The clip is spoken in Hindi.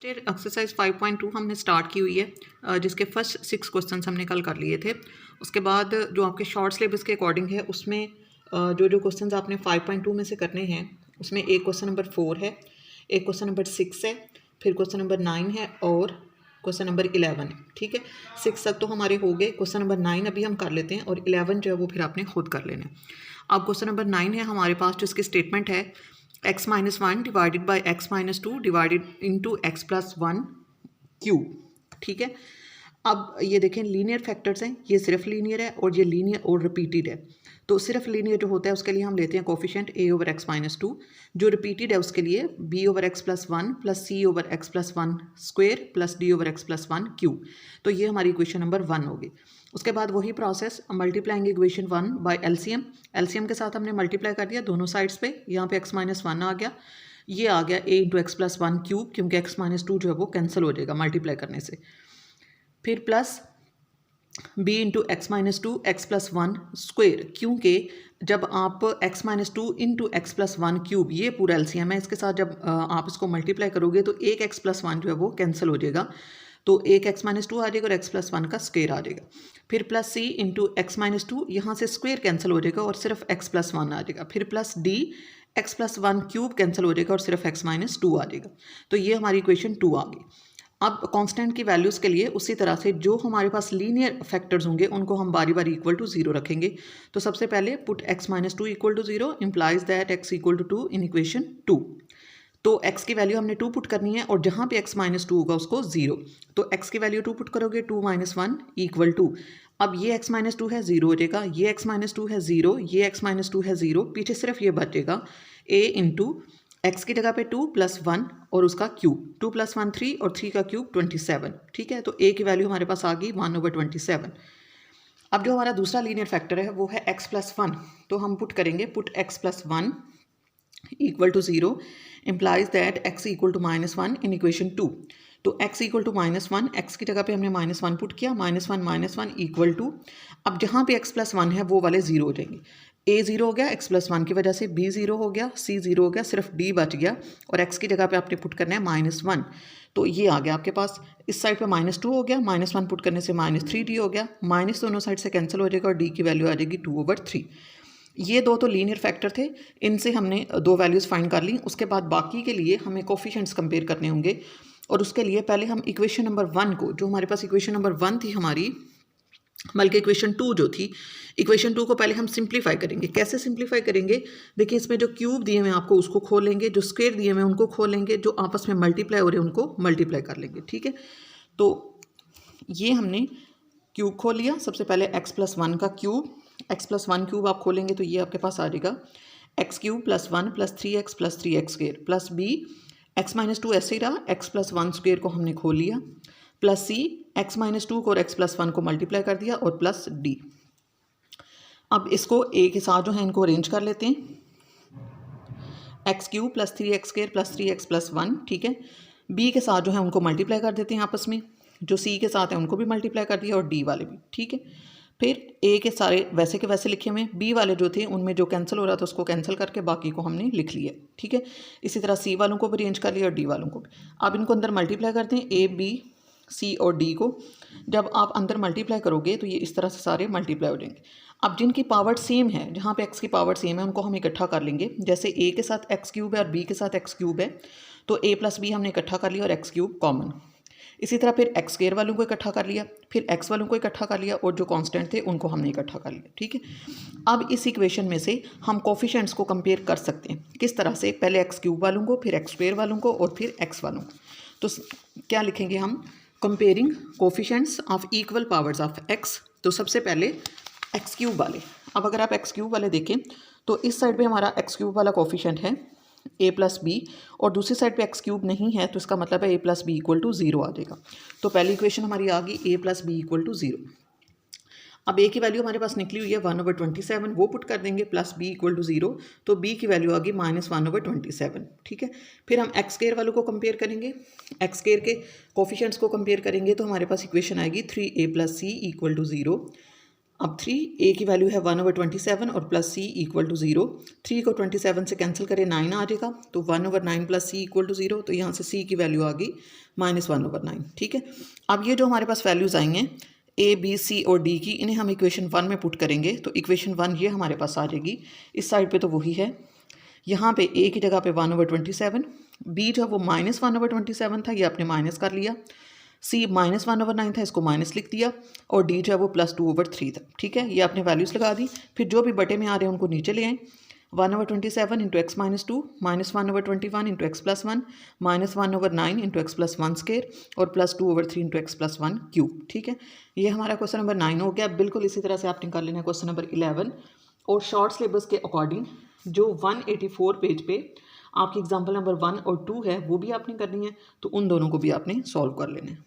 एक्सरसाइज 5.2 हमने स्टार्ट की हुई है, जिसके फर्स्ट 6 क्वेश्चंस हमने कल कर लिए थे। उसके बाद जो आपके शॉर्ट सिलेबस के अकॉर्डिंग है उसमें जो जो क्वेश्चंस आपने 5.2 में से करने हैं उसमें एक क्वेश्चन नंबर 4 है, एक क्वेश्चन नंबर 6 है, फिर क्वेश्चन नंबर 9 है और क्वेश्चन नंबर 11 है। ठीक है, 6 तक तो हमारे हो गए। क्वेश्चन नंबर 9 अभी हम कर लेते हैं और 11 जो है वो फिर आपने खुद कर लेना है। अब क्वेश्चन नंबर 9 है हमारे पास, जिसकी स्टेटमेंट है x-1 divided by x-2 divided into x plus 1 cube. ठीक है, अब ये देखें लीनियर फैक्टर्स हैं, ये सिर्फ लीनियर है और ये लीनियर और रिपीटेड है। तो सिर्फ लीनियर जो होता है उसके लिए हम लेते हैं कोफिशिएंट a/x-2, जो रिपीटेड है उसके लिए b/x+1 plus c/x+1 square plus d/x+1 cube. तो ये हमारी इक्वेशन नंबर 1 होगी। उसके बाद वही process, multiplying equation 1 bye LCM. LCM के साथ हमने मल्टीप्लाई कर दिया दोनों साइड्स पे। यहाँ पे x-1 आ गया, ये आ गया a/x+1 क्यूब, क्योंकि x-2 जो है वो कैंसिल हो जाएगा मल्टीप्लाई करने से। फिर plus b into x-2 x+1 square, क्योंकि जब आप x-2 इंटू x+1 क्यूब, ये पूरा एलसीएम है, इसके साथ जब आप इसको मल्टीप्लाई करोगे तो एक x+1 जो है वो कैंसिल हो जाएगा, तो एक x-2 आ जाएगा और x+1 का स्क्वेयर आ जाएगा। फिर प्लस c इंटू x-2, यहाँ से स्क्वेयर कैंसिल हो जाएगा और सिर्फ x+1 आ जाएगा। फिर plus d x+1 cube cancel हो जाएगा और सिर्फ x-2 आ जाएगा। तो ये हमारी इक्वेशन 2 आ गई। अब कांस्टेंट की वैल्यूज़ के लिए उसी तरह से जो हमारे पास लीनियर फैक्टर्स होंगे उनको हम बारी बारी इक्वल टू 0 रखेंगे। तो सबसे पहले put x-2 equal to 0 implies that x equal to 2 in equation 2। तो x की वैल्यू हमने 2 पुट करनी है और जहाँ पे x-2 होगा उसको 0। तो x की वैल्यू 2 पुट करोगे, 2 - 1 इक्वल टू, अब ये x-2 है 0 हो जाएगा, ये x-2 है 0, ये x-2 है 0, पीछे सिर्फ ये बचेगा a इंटू x की जगह पे 2 + 1 और उसका क्यूब, 2 + 1 3 और 3 का क्यूब 27। ठीक है, तो a की वैल्यू हमारे पास आ गई 1/27। अब जो हमारा दूसरा लीनियर फैक्टर है वो है x+1, तो हम पुट करेंगे put x+1 equal to 0 implies that x equal to -1 in equation 2। तो x इक्वल टू -1, x की जगह पे हमने -1 पुट किया, -1 इक्वल टू, अब जहाँ पे x+1 है वो वाले 0 हो जाएंगे। a 0 हो गया x+1 की वजह से, b 0 हो गया, c 0 हो गया, सिर्फ d बच गया और x की जगह पे आपने पुट करना है -1। तो ये आ गया आपके पास, इस साइड पे -2 हो गया, -1 पुट करने से -3d हो गया, माइनस दोनों साइड से कैंसिल हो जाएगा और d की वैल्यू आ जाएगी 2/3। ये दो तो लीनियर फैक्टर थे, इनसे हमने दो वैल्यूज़ फाइंड कर ली। उसके बाद बाकी के लिए हमें कोफिशिएंट्स कंपेयर करने होंगे और उसके लिए पहले हम इक्वेशन नंबर 1 को, जो हमारे पास इक्वेशन नंबर 1 थी हमारी, बल्कि इक्वेशन 2 जो थी, इक्वेशन 2 को पहले हम सिंप्लीफाई करेंगे। कैसे सिंप्लीफाई करेंगे? देखिए, इसमें जो क्यूब दिए हुए हैं आपको उसको खोलेंगे, जो स्क्वायर दिए हुए हैं उनको खोलेंगे, जो आपस में मल्टीप्लाई हो रहे हैं उनको मल्टीप्लाई कर लेंगे। ठीक है, तो ये हमने क्यूब खोल लिया। सबसे पहले x+1 का क्यूब, x+1 क्यूब आप खोलेंगे तो ये आपके पास आ जाएगा x³ + 1 + 3x + 3x² plus b, x-2 ऐसे ही रहा, x+1 स्क्वेयर को हमने खोल लिया, प्लस c, x-2 को और x+1 को मल्टीप्लाई कर दिया और प्लस d। अब इसको a के साथ जो है इनको अरेंज कर लेते हैं, x³ + 3x² + 3x + 1। ठीक है, b के साथ जो है उनको मल्टीप्लाई कर देते हैं आपस में, जो c के साथ है उनको भी मल्टीप्लाई कर दिया और d वाले भी। ठीक है, फिर a के सारे वैसे के वैसे लिखे हुए हैं, b वाले जो थे उनमें जो कैंसिल हो रहा था उसको कैंसिल करके बाकी को हमने लिख लिया। ठीक है, इसी तरह c वालों को भी अरेंज कर लिया और d वालों को भी। अब इनको अंदर मल्टीप्लाई करते हैं, a b c और d को। जब आप अंदर मल्टीप्लाई करोगे तो ये इस तरह से सारे मल्टीप्लाई हो जाएंगे। अब जिनकी पावर सेम है, जहाँ पे x की पावर सेम है, उनको हम इकट्ठा कर लेंगे। जैसे a के साथ x³ है और b के साथ x³ है, तो a + b हमने इकट्ठा कर लिया और x³ कॉमन। इसी तरह फिर x² वालों को इकट्ठा कर लिया, फिर x वालों को इकट्ठा कर लिया और जो कांस्टेंट थे उनको हमने इकट्ठा कर लिया। ठीक है, अब इस इक्वेशन में से हम कोफिशिएंट्स को कंपेयर कर सकते हैं। किस तरह से? पहले x³ वालों को, फिर x² वालों को और फिर x वालों को। तो क्या लिखेंगे हम? Comparing coefficients of equal powers of x। तो सबसे पहले x³ वाले। अब अगर आप x³ वाले देखें तो इस साइड पे हमारा x³ वाला कोफिशिएंट है a + b और दूसरी साइड पे x³ नहीं है, तो इसका मतलब है a + b = 0 आ जाएगा। तो पहली इक्वेशन हमारी आ गई a + b = 0। अब a की वैल्यू हमारे पास निकली हुई है 1/27, वो पुट कर देंगे, प्लस b = 0, तो b की वैल्यू आ गई -1/27। ठीक है, फिर हम x² वालों को कंपेयर करेंगे, x² के कोफिशिएंट्स को कंपेयर करेंगे तो हमारे पास इक्वेशन आएगी 3a + c = 0। अब 3 ए की वैल्यू है 1/27 और प्लस सी इक्वल टू 0। 3 को 27 से कैंसिल करें 9 आ जाएगा, तो 1/9 प्लस सी इक्वल टू 0, तो यहाँ से सी की वैल्यू आ गई -1/9। ठीक है, अब ये जो हमारे पास वैल्यूज़ आई हैं ए बी सी और डी की, इन्हें हम इक्वेशन 1 में पुट करेंगे, तो इक्वेशन 1 ये हमारे पास आ जाएगी। इस साइड पे तो वही है, यहाँ पे ए की जगह पे 1/27, बी जो है वो -1/27 था, ये आपने माइनस कर लिया, सी -1/9 था, इसको माइनस लिख दिया, और डी जो है वो +2/3 था। ठीक है, ये आपने वैल्यूज़ लगा दी। फिर जो भी बटे में आ रहे हैं उनको नीचे ले आएँ। 1/27 into x -2, -1/21 into x +1, -1/9 into x +1 square, और +2/3 इंटू एक्स +1 क्यूब। ठीक है, ये हमारा क्वेश्चन नंबर 9 हो गया। बिल्कुल इसी तरह से आपने कर लेना है क्वेश्चन नंबर 11, और शॉर्ट सिलेबस के अकॉर्डिंग जो 184 पेज पे आपकी एग्जाम्पल नंबर 1 और 2 है वो भी आपने करनी है, तो उन दोनों को भी आपने सॉल्व कर लेना है।